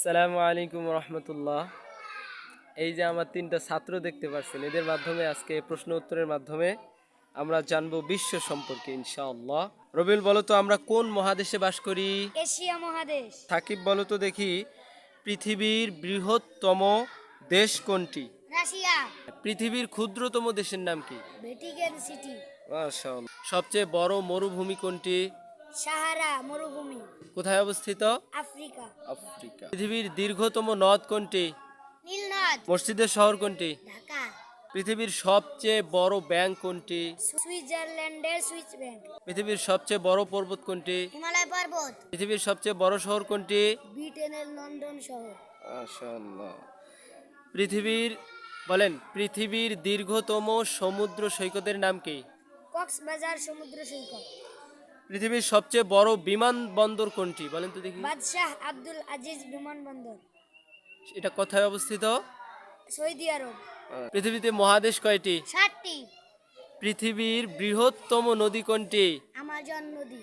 আসসালামু আলাইকুম রহমতুল্লাহ। এই যে আমার তিনটা ছাত্র দেখতে পাচ্ছেন, এদের মাধ্যমে আজকে প্রশ্ন উত্তরের মাধ্যমে আমরা জানবো বিশ্ব সম্পর্কে ইনশাআল্লাহ। রবিউল, বলো তো আমরা কোন মহাদেশে বাস করি? এশিয়া মহাদেশ। সাকিব, বলো তো দেখি পৃথিবীর বৃহত্তম দেশ কোনটি? রাশিয়া। পৃথিবীর ক্ষুদ্রতম দেশের নাম কি? Vatican city. মাশাআল্লাহ। সবচেয়ে বড় মরুভূমি কোনটি? সাহারা মরুভূমি। কোথায় অবস্থিত? আফ্রিকা। আফ্রিকা। পৃথিবীর দীর্ঘতম নদ কোনটি? নীলনদ। মসজিদের শহর কোনটি? ঢাকা। পৃথিবীর সবচেয়ে বড় ব্যাংক কোনটি? সুইজারল্যান্ডের সুইস ব্যাংক। পৃথিবীর সবচেয়ে বড় পর্বত কোনটি? হিমালয় পর্বত। পৃথিবীর সবচেয়ে বড় শহর কোনটি? ব্রিটেনের লন্ডন শহর। মাশাআল্লাহ। পৃথিবীর বলেন, পৃথিবীর দীর্ঘতম সমুদ্র সৈকতের নাম কি? কক্সবাজার সমুদ্র সৈকত। পৃথিবীর সবচেয়ে বড় বিমানবন্দর কোনটি বলেন তো দেখি? বাদশাহ আব্দুল আজিজ বিমানবন্দর। এটা কোথায় অবস্থিত? সৌদি আরব। পৃথিবীতে মহাদেশ কয়টি? 7টি। পৃথিবীর বৃহত্তম নদী কোনটি? আমাজন নদী।